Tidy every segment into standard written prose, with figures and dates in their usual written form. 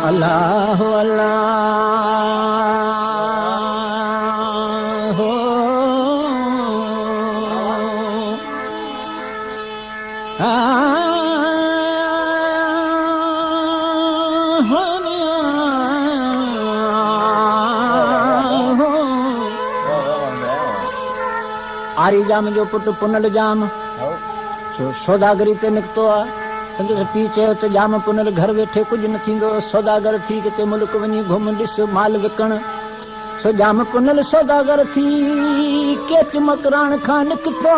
अल्लाह अल्लाह हो आरी जाम जो पुट पुनल जाम सौदागरी ते निकतो आ पी चयो त जाम पुनल घर वेठे कुछ न थींदो सौदागर थी किते मुल्क वञी घुम ॾिस माल विकण सो जाम पुनल सौदागर थी केच मकरान खां निकतो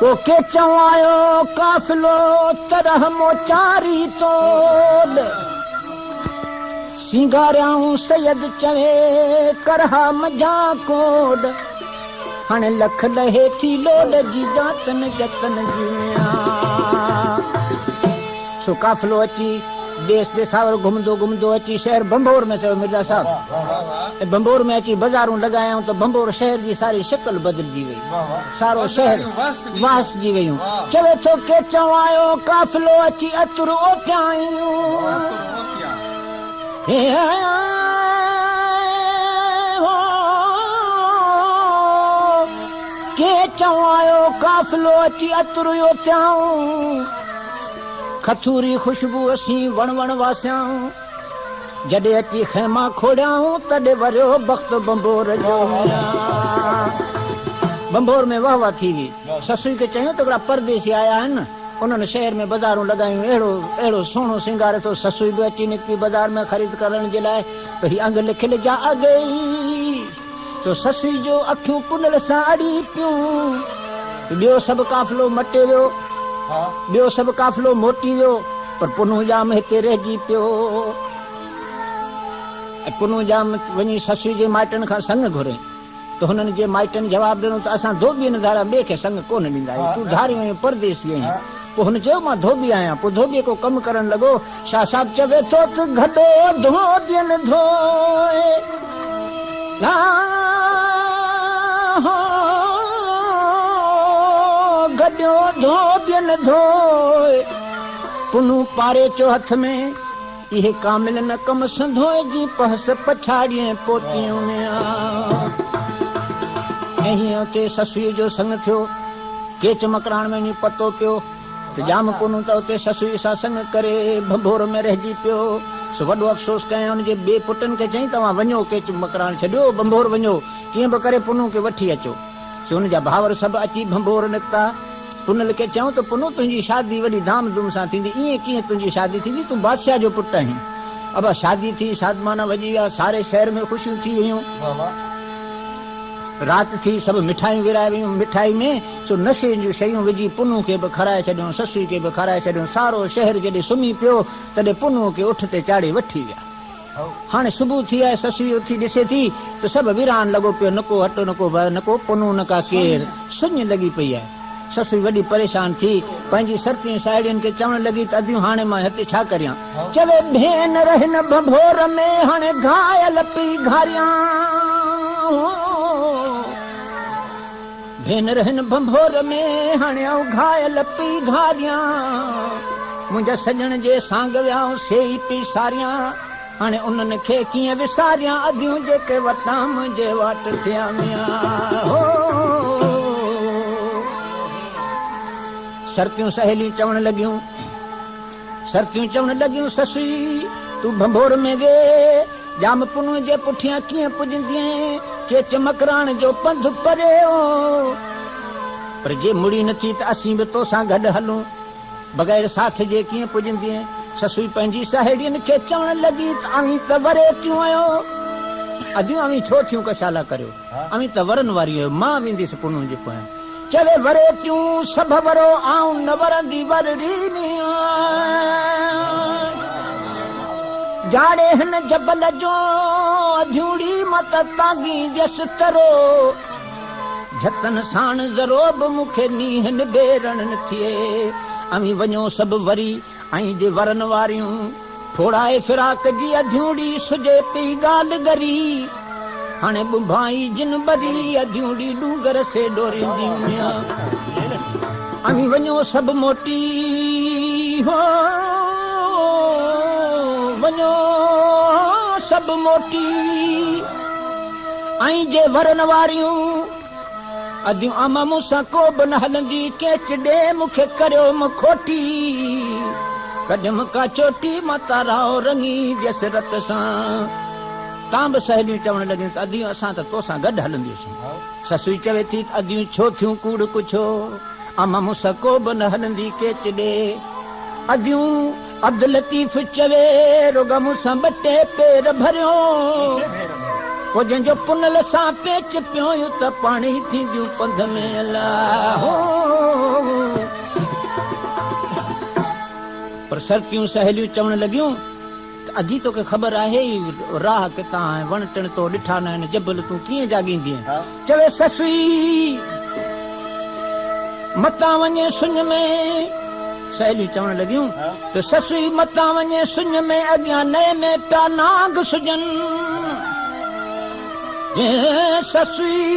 को केचो आयो काफ़िलो तरह मोचारी तोड़ सिंगारियाऊं सैयद चवे करहा मजा कोड हाणे लख लहे थी लोड जी जातन जतन जीविया सो काफ़िलो अची देश देसावर घुमंदो अची शहर बंबोर में चयो मिर्ज़ा साहब बंबोर में अची बाज़ारूं लॻायूं त बंबोर शहर जी सारी शक्ल बदिलजी वई सारो शहर वास जी वयूं चवे थो केचो आयो काफ़िलो अची अतुर ओटियायूं के चवायो काफ़िलो अची अतुरियो त्याऊं खथूरी खुशबू असी वण वण वासियाऊं जॾहिं अची खेमा खोड़ियाऊं तॾहिं वरियो बख़्त बंबोर जो बंबोर में वाह वाह थी हुई ससुई खे चयूं त हिकिड़ा परदेसी आया आहिनि उन्होंने शहर में बाज़ारूं लॻायूं अहिड़ो सुहिणो सिंगारे थो ससुई बि अची निकिती बाज़ार में ख़रीद करण जे लाइ त हीअ अंग लिखियल जा अॻई तो ससुई जो अखियूं पुनल सां अड़ी पियूं ॿियो सभु काफ़िलो मटे वियो ॿियो सभु काफ़िलो मोटी वियो पर पुनू जाम हिते रहिजी पियो पुनू जाम वञी ससुई जे माइटनि खां संग घुरे त हुननि जे माइटनि जवाबु ॾिनो त असां धोबीअ धारा ॿिए खे संग कोन ॾींदा आहियूं तूं धारियूं आहियूं परदेसी आहीं पोइ हुन चयो मां धोबी आहियां पोइ धोबीअ को कमु करणु लॻो शाह साहब चवे थो त गॾो धोबियनि धोए गॾो धोबियनि धोए पुनू पारे चो हथ में इहे कामिल न कम संधोए जी पहस पछाड़ीअ पोतियूं में ऐं हीअं उते ससुईअ जो संग थियो केच मकराण में वञी पतो पियो त जाम पुनू त उते ससुई सां संग करे भंभोर में रहिजी पियो सो वॾो अफ़सोस कयईं हुनजे ॿिए पुटनि खे चयईं तव्हां वञो केच मकराण छॾियो बंभोर वञो कीअं बि करे पुनू खे वठी अचो सो हुनजा भावर सभु अची भंभोर निकिता पुनल खे चयूं त पुनू तुंहिंजी शादी वॾी धाम धूम सां थींदी ईअं कीअं तुंहिंजी शादी थींदी तूं बादशाह जो पुटु आहीं अब शादी थी सादमाना वॼी विया सारे शहर में ख़ुशियूं थी वयूं राति थी सभु मिठाइयूं विराए वयूं मिठाई में सो नशे जूं शयूं विझी पुनू खे बि खाराए छॾियूं ससुई खे बि खाराए छॾियूं सारो शहर जॾहिं सुम्ही पियो तॾहिं पुनू खे उठ ते चाढ़े वठी विया हाणे सुबुह थी आहे ससुई उथी ॾिसे थी त सभु विरान लॻो पियो न को हटो न को न को पुनू न का केर सुञ लॻी पई आहे ससुई वॾी परेशान थी पंहिंजी सरतियूं साहेड़ियुनि खे चवणु लॻी त अदियूं हाणे मां हिते छा करियां चवे भेन रहन भंभोर में हाणे घायल पई घारियां भेन रहन भंभोर में हाणे आऊं घायल पई घारियां मुंहिंजा सजण जे सांग वियाऊं सेई पई सारियां हाणे उन्हनि खे कीअं विसारियां अदियूं जेके वटां मुंहिंजे वाट थिया मियां सरतियूं सहेलियूं चवण लॻियूं ससुई तूं भंभोर में वे जाम पुनू जे पुठियां कीअं पुॼंदीअं केच मकराण जो पंधु परियो पर जे मुड़ी नथी त असीं बि तोसां गॾु हलूं बग़ैर साथ जे कीअं पुॼंदीअं ससुई पंहिंजी साहेड़ियुनि खे चवण लॻी त अवीं त वरे थियूं आहियो अॼु अवीं छो थियूं कशाला करियो अवीं त वरनि वारी आहियो मां वेंदीसि पुनू जे पोयां चवे वरे थियूं सभु वरो आऊं न वरंदी वरड़ी जाड़े हिन जबल जो अधूड़ी मत तागी जस तरो झतन साण ज़रो बि मूंखे नीहन बेरण न थिए अमी वञो सभु वरी ऐं जे वरन वारियूं फोड़ाए फिराक जी अधूड़ी सुजे पई ॻाल्हि गरी हाणे बुभाई जिन बरी अधूड़ी डूंगर से डोरींदियूं अमी वञो सभु मोटी हो वञो सभु मोटी ऐं जे वरन वारियूं अदियूं आमा मूंसां को बि न हलंदी केच ॾे मूंखे करियो खोटी कॾहिं का चोटी मां ताराओ रंगी जसरत सां तव्हां बि सहेलियूं चवण लॻियूं त अदियूं असां त तोसां गॾु हलंदियूंसीं ससुई चवे थी अदियूं छो थियूं कूड़ कुछो आमा मूंसां को बि न हलंदी केच ॾे अदियूं अब्दुल लतीफ़ चवे रुॻा मूंसां ॿ टे पेर भरियो पोइ जंहिंजो पुनल सां पेच पियो त पाणी थींदियूं पंध में अलाहो पर सर्तियूं सहेलियूं चवण लॻियूं अजी तोखे ख़बर आहे राह कितां वण टिण तो ॾिठा न आहिनि जबल तूं कीअं जाॻींदीअं चवे ससुई मतां वञे सुञ में सहेलियूं चवण लॻियूं त ससुई मतां वञे सुञ में अॻियां नए में पिया नाग सुजन ससुई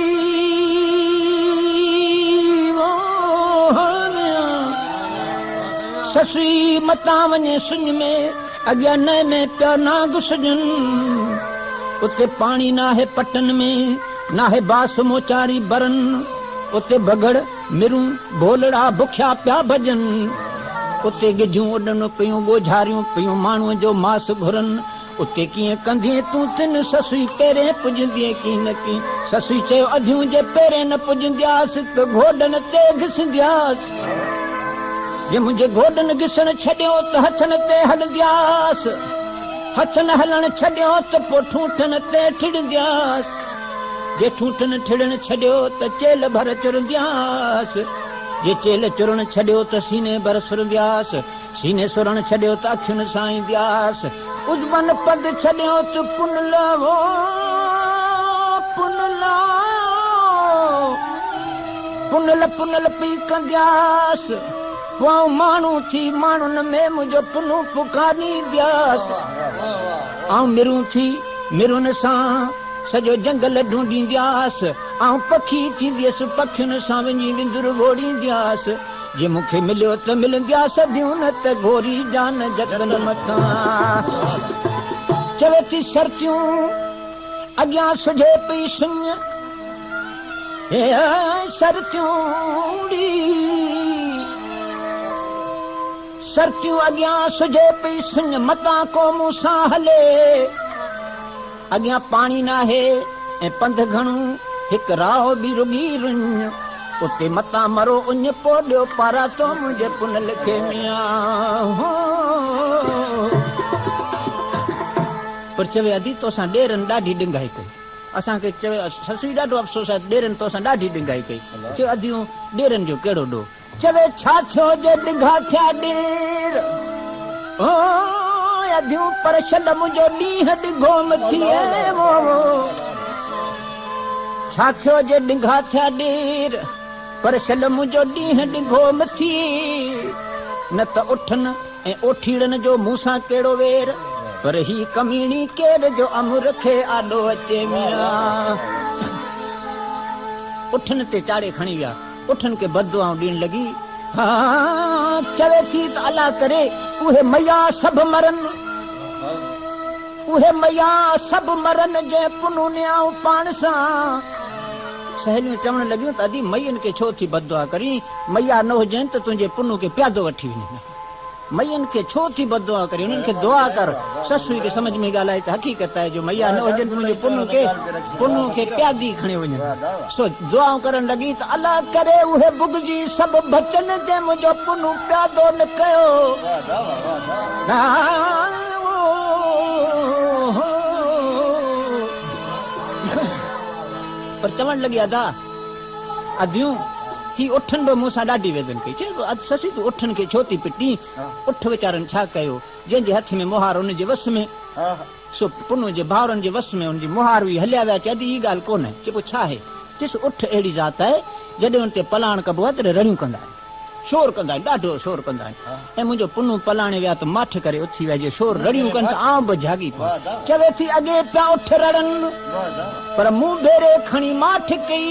ससुई मतां वञे सुञ में अॻियां नए में पिया नाग सुजन उते पाणी नाहे पटन में नाहे बास मोचारी बरन उते बगड़ मिरूं भोलड़ा बुखिया पिया भजन उते गिझूं उॾन पियूं ॻोझारियूं पियूं माण्हूअ जो मास घुरन उते कीअं कंदीअ तूं तिन ससुई पहिरें पुॼंदीअ की न की ससुई चयो अधियूं जे पहिरें न पुॼंदियासीं त घोडनि ते घिसंदियासीं जे मुंहिंजे घोडनि घिसण छॾियो त हथनि ते हलंदियासीं हथ न हलण छॾियो त पोइ ठूठनि ते ठिड़ंदियासीं जे ठूठनि ठिड़ण छॾियो त चेल भर चुरंदियासीं जे चेल चुरण छॾियो त सीने भर सुरंदियासीं सीने सुरण छॾियो त अखियुनि सां ईंदियासीं उजमन पद छॾियो त पुनल पुनल पुनल पी कंदियासीं पोइ माण्हू थी माण्हुनि में मुंहिंजो पुनू पुकारींदियासीं ऐं मिरूं थी मिरुनि सां सॼो जंगल ढूंढींदियासीं ऐं पखी थींदियसि पखियुनि सां वञी विंदुर घोड़ींदियासीं जे मूंखे मिलियो त मिलंदियासीं सदियूं न त घोरी जान जगन मथां चवे थी सर्तियूं अॻियां सुझे पई सुञ सर्तियूं अॻियां सुझे पई सुञ मतां को मूंसां हले अॻियां पाणी नाहे ऐं पंध घणो हिकु राह बि रुॻी रुञ उते मतां मरो उञ पोॾियो पारा तो मुंहिंजे पुनल खे मियां पर चवे अदी तोसां ॾेरनि ॾाढी ॾिंगाई कई असांखे चवे ससुई ॾाढो अफ़सोस आहे ॾेरनि तोसां ॾाढी ॾिंगाई कई चवे अदियूं ॾेरनि जो कहिड़ो ॾोह चवे छा थियो जे ॾिघा थिया ॾेर अदियूं पर छॾ मुंहिंजो ॾींहुं ॾिघो मथी छा थियो जे ॾिघा थिया ॾेर पर छॾ मुंहिंजो ॾींहुं ॾिघो मथी न त उठनि ऐं ओठीड़नि जो मूंसां कहिड़ो वेर पर ही कमीणी केर जो अमुर खे आॾो अचे मियां उठनि ते चाड़े खणी विया उठनि खे बददुआऊं ॾियण लॻी चवे थी त अला करे उहे मैया सभु मरन जे पुनू नियाऊं पाण सां सहेलियूं चवण लॻियूं त अदी मईअनि खे छो थी बददुआ करी मैया न हुजनि त तुंहिंजे पुनू खे प्यादो वठी वञे मैयनि खे छो थी बददुआ करी उन्हनि खे दुआ कर ससुई खे समझ में ॻाल्हाए त हक़ीक़त आहे जो मैया न हुजनि मुंहिंजे पुनू खे प्यादी खणी वञनि सो दुआऊं करण लॻी त अलाह करे उहे भुॻजी सभु बचन जे मुंहिंजो पुनू प्यादो न कयो पर चवण लॻी अदा अदियूं ही उठनि बि मूंसां ॾाढी वेदन कई चए ससी तूं उठनि खे छो थी पिटी उठ वीचारनि छा कयो जंहिंजे हथ में मुहार हुनजे वस में सो पुनू जे भाउरनि जे वस में हुनजी मुहार हुई हलिया विया चए अॼु ई ॻाल्हि कोन्हे चइबो छा आहे चइसि उठ अहिड़ी ज़ात आहे जॾहिं हुन ते पलाण कबो आहे तॾहिं रड़ियूं कंदा आहिनि शोर कंदा आहिनि ॾाढो शोर कंदा आहिनि ऐं मुंहिंजो पुनू पलाणे विया त माठ करे उथी विया जे शोर रड़ियूं कनि त आउं बि जागी पियो चवे थी अॻे पिया उठ रड़नि पर मूं भेरे खणी माठ कई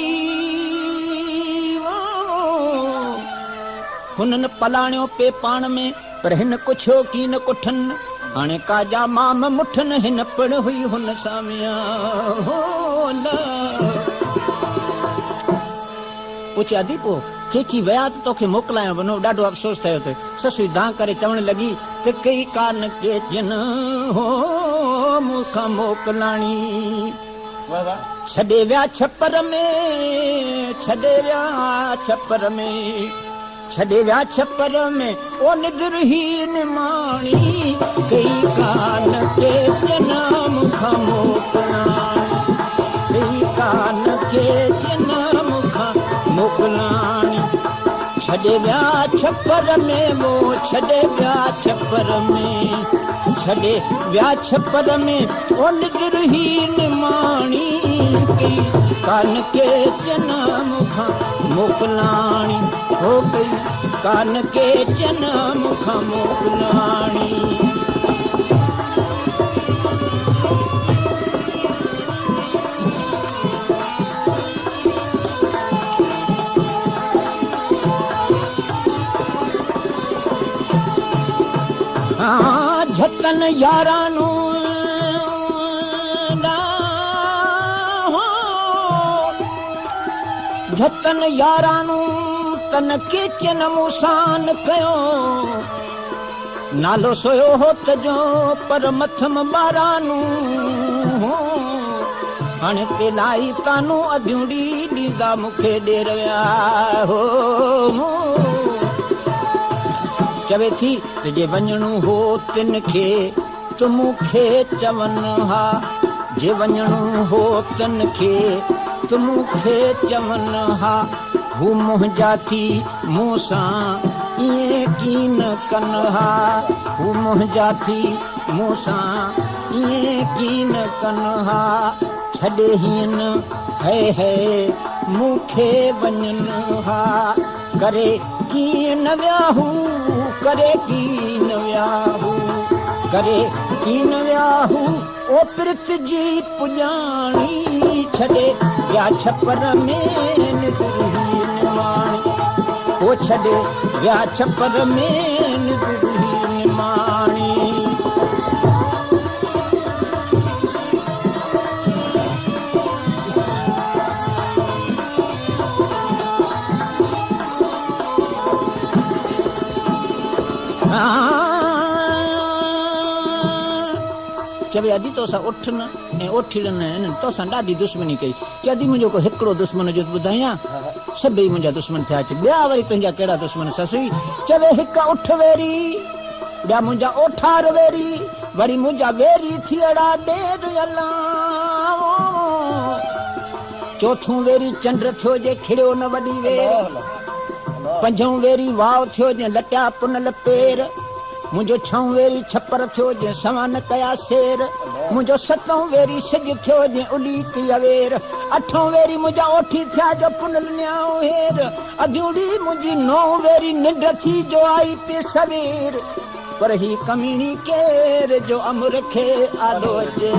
हुननि पलाणियो पे पाण में पर हिन कुछो की न कुठनि हाणे काजा माम मुठनि हिन पिण हुई हुन सामिया पुछे अदीपो खेची विया त तोखे मोकिलायो वञो ॾाढो अफ़सोस थियो ते ससु दां करे चवण लॻी त कई कान के जन हो मूंखां मोकिलाणी छॾे विया छपर में छॾे विया छपर में छॾे विया छपर में ओ निगरहीन माणी कई कान के जन मूंखां मोकिलाणी कई कान के जन मूंखां मोकिलाणी छॾे विया छपर में वो छॾे विया छपर में छॾे विया छपर में ओ निगरहीन माणी कई कान के जन मूंखां मोकिलाणी हो कई कान के जन मूंखां मोकिलाणी झटन यारानू झटन यारानू तन केचन मूसान कयो नालो सोयो हो तजो पर मथम ॿारानू हाणे पेलाई तानू अधूड़ी ॾींदा मूंखे ॾेर विया हो चवे थी तुझे वञणो हो तिन खे तूं मूंखे चवनि हा जे वञणो हो तिन खे तूं मूंखे चवनि हा हू मुंहिंजा थी मूं सां ईअं कीन कनि हा हू मुंहिंजा थी मूं सां ईअं कीन कनि हा छॾे हीअं है मूंखे वञनि हा करे कीअं न वियाहू करे कीअं न वियाहू करे कीअं न वियाहू ओ प्रीत जी पुॼाणी छॾे विया छपर में निगरहीन माणी ओ छॾे विया छपर में निगरहीन माणी चवे अदी तोसां उठ न ऐं उथिड़नि तोसां ॾाढी दुश्मनी कई चए मुंहिंजो को हिकिड़ो दुश्मन जो ॿुधायां सभई मुंहिंजा दुश्मन थिया अचे ॿिया वरी तुंहिंजा कहिड़ा दुश्मन ससुई चवे हिक उठ वेरी ॿिया मुंहिंजा ओठार वेरी वरी मुंहिंजा वेरी थियड़ा ॾेर अला चौथों वेरी चंड थियो जे खिड़ियो न वॾी वेर पंजों वेरी वाव थियो जे लटिया पुनल पेर मुंहिंजो छहों वेरी छपर थियो जे सवा न कया शेर मुंहिंजो सतों वेरी सिज थियो जे उली की अवेर अठों वेरी मुंहिंजा ओठी थिया जो पुनल न्याओ हेर अधूड़ी मुंहिंजी नौ वेरी निंड थी जो आई पे सवेर पर ही कमीनी केर जो अमर खे आलो अचे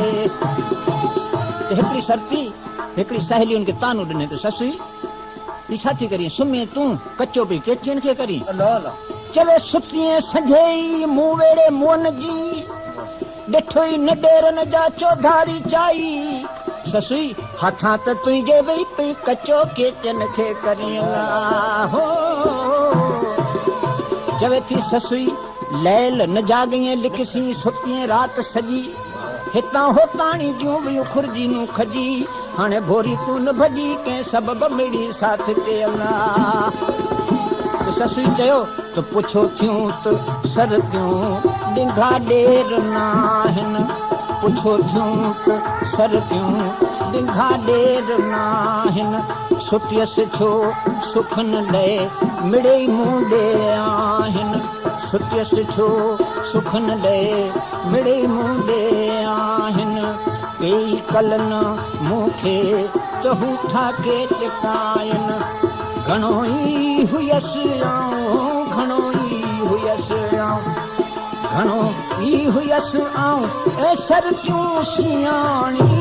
हिकिड़ी सरती हिकिड़ी सहेलियुनि खे तानो ॾिने त ससुई ई छा थी करी सुम्हे तूं कचो पई केचियुनि खे करी चवे सुतीअ संझे मूं वेड़े मोहन जी ॾिठो ई न ॾेरनि जा चौधारी चाई ससुई हथां त तुंहिंजे वेही पई कचो केचन खे करी हो चवे थी ससुई लैल न जाॻीअ लिखसी सुतीअ राति सॼी हितां होताणी जूं वियूं खुरजी नूं खजी हाणे भोरी तूं न भॼी कंहिं सबब मिड़ी साथ ते अला ससुई चयो त पुछो थियूं त सरतियूं ॾिंघा ॾेर नाहिनि पुछो थियूं त सरतियूं ॾिंघा ॾेर नाहिनि सुतियसि छो सुख न लहे मिड़े मुंडे आहिनि सुतियसि छो सुख न लहे मिड़े मुंडे आहिनि कई कलनि मूंखे चहू ठाके चकाइनि घणो ई हुयसि आऊं घणो ई हुयसि आऊं घणो ई हुयसि आऊं ऐं सरतियूं सियाणी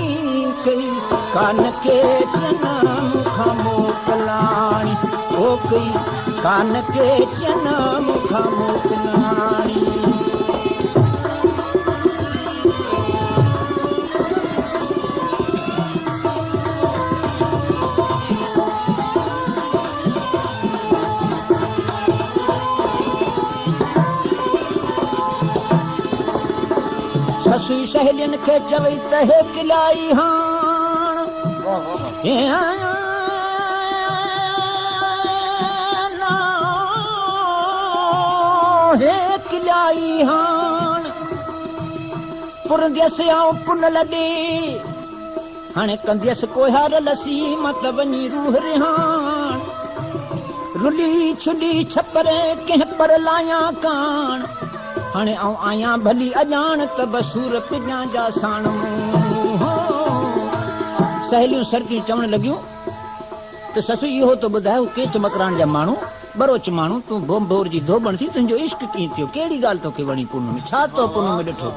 कई कान के जनम खां मोकिलाणी ओ कई कान के चन मुखा मोकलाणी ससुई सहेलियन के चवई तहे किलाई हां हे किलाई हां पुरंदियस आऊं पुन लॾे हाणे कंदियस कोहार लसी मत वञी रूह रिहान रुली छुली छपरे कंहिं पर लाया कान हाणे आऊं आहियां भली अॼाण त बसूर पिञा जा साण सहेलियूं सरकियूं चवण लॻियूं त ससु इहो त ॿुधायो केच मकरान जा माण्हू बरोच माण्हू तूं बोर जी धोबण थी तुंहिंजो इश्क कीअं थियो कहिड़ी ॻाल्हि तोखे वणी पूनम में छा तो पूनम में ॾिठो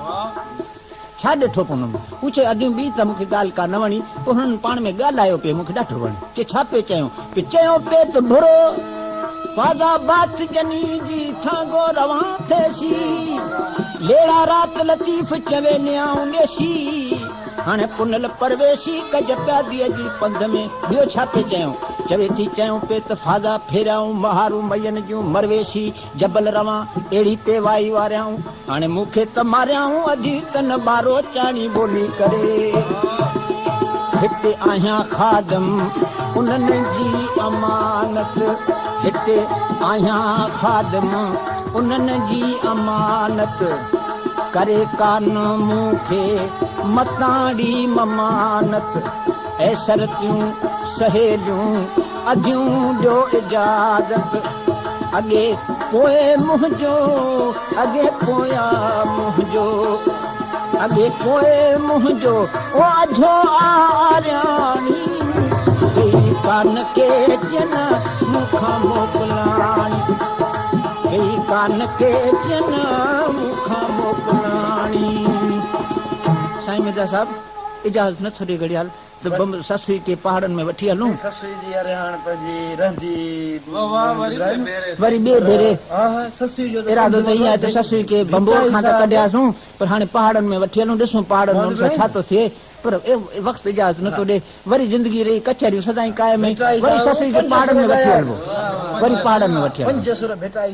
छा ॾिठो पूनम में पुछे अॼु बि त मूंखे ॻाल्हि का न वणी पोइ हुननि पाण में ॻाल्हायो पियो मूंखे ॾाढो वणे चए छा पियो चयो पियो त बुरो वादा बात जनी जी थांगो रवां थेसी लेड़ा रात लतीफ चवे न्याऊं नेसी हाणे पुनल परवेशी कज प्यादीअ जी पंध में ॿियो छा पियो चवे थी चयूं पे त फादा फेरियाऊं महारू मयन जूं मरवेशी जबल रवां अहिड़ी पेवाई वारियाऊं हाणे मूंखे त मारियाऊं अॼु कन ॿारो चाणी ॿोली करे हिते आहियां खादम उन्हनि जी अमानत हिते आहियां खादम उन्हनि जी अमानत करे कान मूंखे मताड़ी ममानत ऐं सरतियूं सहेलियूं अॼूं ॾियो इजाज़त अॻे पोइ मुंहिंजो अॻे पोयां मुंहिंजो अॻे पोइ मुंहिंजो ओ अझो आरियाणी कई कान के चन मूंखां मोकलाणी कई कान के चन मूंखां मोकलाणी साईं मिर्ज़ा साहब इजाज़त नथो ॾे घड़ियाल त ससुई के पहाड़नि में वठी हलूं ससुई जी अरिहाण पंहिंजी रहंदी वरी ॿिए भेरे ससुई जो इरादो त ईअं आहे त ससुई के बंबोर खां त कढियासूं पर हाणे पहाड़नि में वठी हलूं ॾिसूं पहाड़नि में सां छा थो थिए पर वक़्तु इजाज़त नथो ॾे वरी जिंदगी रही कचहरियूं सदाईं कायम वरी ससुई खे पहाड़नि में वठी हलबो वरी पहाड़नि में वठी हलबो पंज सुर भेटाई